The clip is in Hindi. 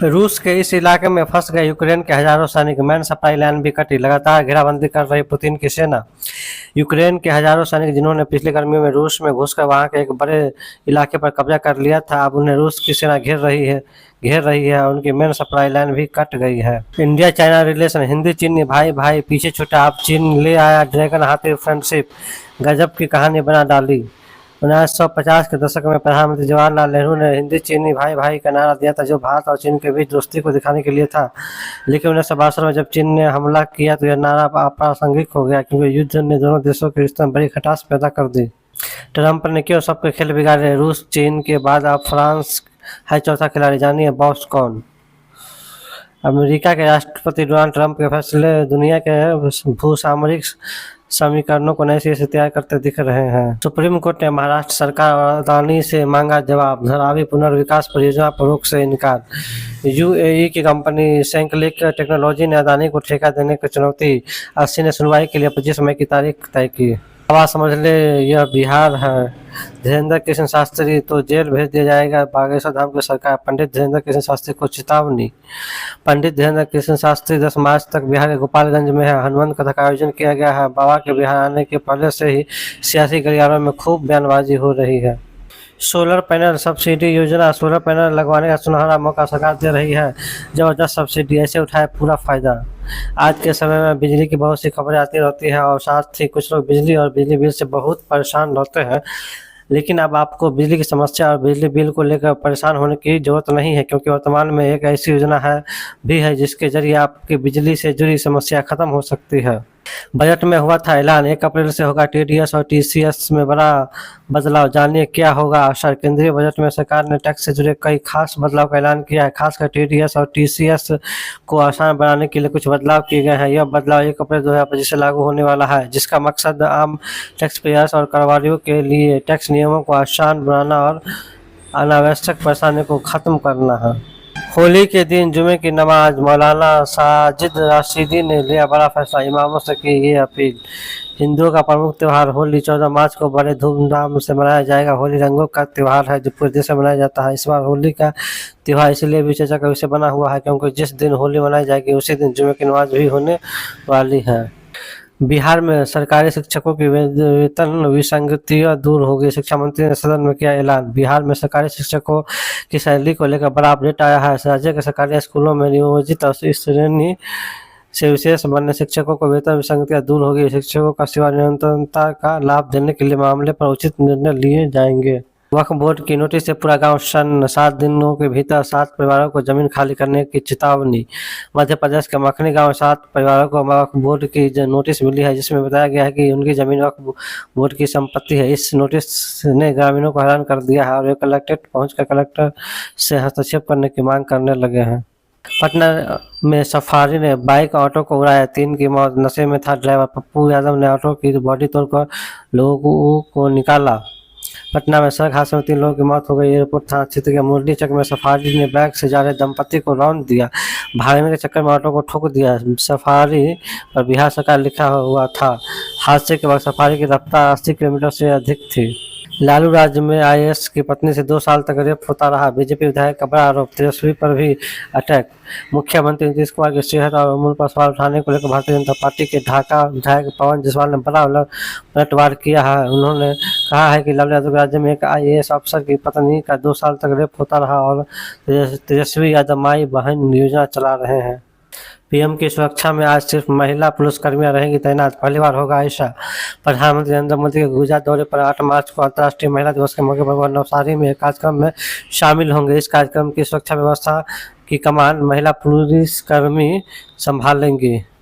रूस के इस इलाके में फंस गए यूक्रेन के हजारों सैनिक, मैन सप्लाई लाइन भी कटी, लगातार घेराबंदी कर रही पुतिन की सेना। यूक्रेन के हजारों सैनिक जिन्होंने पिछली गर्मियों में रूस में घुसकर वहां के एक बड़े इलाके पर कब्जा कर लिया था, अब उन्हें रूस की सेना घेर रही है और उनकी मेन सप्लाई लाइन भी कट गई है। इंडिया चाइना रिलेशन, हिंदी चीनी भाई भाई पीछे छूटा, अब चीन ले आया ड्रैगन हाथी फ्रेंडशिप, गजब की कहानी बना डाली। 1950 के दशक में प्रधानमंत्री जवाहरलाल नेहरू ने हिंदी चीनी भाई भाई का नारा दिया था, जो भारत और चीन के बीच दोस्ती को दिखाने के लिए था। लेकिन 1962 में जब चीन ने हमला किया तो यह नारा अप्रासंगिक हो गया, क्योंकि युद्ध ने दोनों देशों के रिश्ते में बड़ी खटास पैदा कर दी। ट्रंप ने क्यों सबके खेल बिगाड़े? रूस चीन के बाद अब फ्रांस है चौथा खिलाड़ी, जानिए बॉस कौन। अमेरिका के राष्ट्रपति डोनाल्ड ट्रंप के फैसले दुनिया के भूसामरिक समीकरणों को नए सिरे से तैयार करते दिख रहे हैं। सुप्रीम कोर्ट ने महाराष्ट्र सरकार और अदानी से मांगा जवाब, धारावी पुनर्विकास परियोजना पर रोक से इनकार। यूएई की कंपनी सेंक्लिक टेक्नोलॉजी ने अदानी को ठेका देने की चुनौती, 80 ने सुनवाई के लिए 25 मई की तारीख तय की। आवाज समझ ले, यह बिहार है। धीरेन्द्र कृष्ण शास्त्री तो जेल भेज दिया जाएगा, बागेश्वर धाम की सरकार, पंडित धीरेन्द्र कृष्ण शास्त्री को चेतावनी। पंडित धीरेन्द्र कृष्ण शास्त्री 10 मार्च तक बिहार के गोपालगंज में है। हनुमान कथा का आयोजन किया गया है। बाबा के बिहार आने के पहले से ही सियासी गलियारों में खूब बयानबाजी हो रही है। सोलर पैनल सब्सिडी योजना, सोलर पैनल लगवाने का सुनहरा मौका सरकार दे रही है। जबरदस्त सब्सिडी, ऐसे उठाए पूरा फायदा। आज के समय में बिजली की बहुत सी खबरें आती रहती हैं और साथ ही कुछ लोग बिजली और बिजली बिल से बहुत परेशान रहते हैं। लेकिन अब आपको बिजली की समस्या और बिजली बिल को लेकर परेशान होने की जरूरत नहीं है, क्योंकि वर्तमान में एक ऐसी योजना है जिसके जरिए आपकी बिजली से जुड़ी समस्या खत्म हो सकती है। बजट में हुआ था ऐलान, 1 अप्रैल से होगा टीडीएस और टीसीएस में बड़ा बदलाव, जानिए क्या होगा असर। केंद्रीय बजट में सरकार ने टैक्स से जुड़े कई खास बदलाव का ऐलान किया है। खासकर टीडीएस और टीसीएस को आसान बनाने के लिए कुछ बदलाव किए गए हैं। यह बदलाव 1 अप्रैल 2025 से लागू होने वाला है, जिसका मकसद आम टैक्स पेयर्स और कारोबारियों के लिए टैक्स नियमों को आसान बनाना और अनावश्यक परेशानी को खत्म करना है। होली के दिन जुमे की नमाज, मौलाना साजिद राशिदी ने लिया बड़ा फैसला, इमामों से की ये अपील। हिंदुओं का प्रमुख त्यौहार होली 14 मार्च को बड़े धूमधाम से मनाया जाएगा। होली रंगों का त्यौहार है जो पूरे देश में मनाया जाता है। इस बार होली का त्यौहार इसलिए भी चर्चा का विषय बना हुआ है क्योंकि जिस दिन होली मनाई जाएगी उसी दिन जुमे की नमाज भी होने वाली है। बिहार में सरकारी शिक्षकों की वेतन विसंगतियां दूर होगी, शिक्षा मंत्री ने सदन में किया ऐलान। बिहार में सरकारी शिक्षकों की सैलरी को लेकर बड़ा अपडेट आया है। राज्य के सरकारी स्कूलों में नियोजित और इस श्रेणी से विशेष बनने शिक्षकों को वेतन विसंगतियां दूर होगी। शिक्षकों का सेवा निरंतरता का लाभ देने के लिए मामले पर उचित निर्णय लिए जाएंगे। वक्फ बोर्ड की नोटिस से पूरा गांव सन्न, 7 दिनों के भीतर 7 परिवारों को जमीन खाली करने की चेतावनी। मध्य प्रदेश के मखनी गांव 7 परिवारों को वक्फ बोर्ड की नोटिस मिली है, जिसमें बताया गया है कि उनकी जमीन वक्फ बोर्ड की संपत्ति है। इस नोटिस ने ग्रामीणों को हैरान कर दिया है और वे कलेक्ट्रेट पहुंचकर कलेक्टर से हस्तक्षेप करने की मांग करने लगे हैं। पटना में सफारी ने बाइक ऑटो को उड़ाया, 3 की मौत, नशे में था ड्राइवर। पप्पू यादव ने ऑटो की बॉडी तोड़कर लोगों को निकाला। पटना में सड़क हादसे में 3 लोगों की मौत हो गई। एयरपोर्ट थाना क्षेत्र के मुरलीचक में सफारी ने बैग से जा रहे दंपति को रौंद दिया, भागने के चक्कर में ऑटो को ठोक दिया। सफारी पर बिहार सरकार लिखा हुआ था। हादसे के बाद सफारी की रफ्तार 80 किलोमीटर से अधिक थी। लालू राज्य में आईएएस की पत्नी से 2 साल तक रेप होता रहा, बीजेपी विधायक का बड़ा आरोप। तेजस्वी पर भी अटैक, मुख्यमंत्री नीतीश कुमार की सेहत और उम्र पर सवाल उठाने को लेकर भारतीय जनता पार्टी के ढाका विधायक पवन जायसवाल ने बड़ा पलटवार किया है। उन्होंने कहा है कि लालू यादव राज्य में एक आईएएस अफसर की पत्नी का 2 साल तक रेप होता रहा और तेजस्वी यादव माई बहन योजना चला रहे हैं। पीएम की सुरक्षा में आज सिर्फ महिला पुलिसकर्मियां रहेंगी तैनात, पहली बार होगा ऐसा। प्रधानमंत्री नरेंद्र मोदी के गुजरात दौरे पर 8 मार्च को अंतर्राष्ट्रीय महिला दिवस के मौके पर वह नवसारी में कार्यक्रम में शामिल होंगे। इस कार्यक्रम की सुरक्षा व्यवस्था की कमान महिला पुलिसकर्मी संभालेंगी।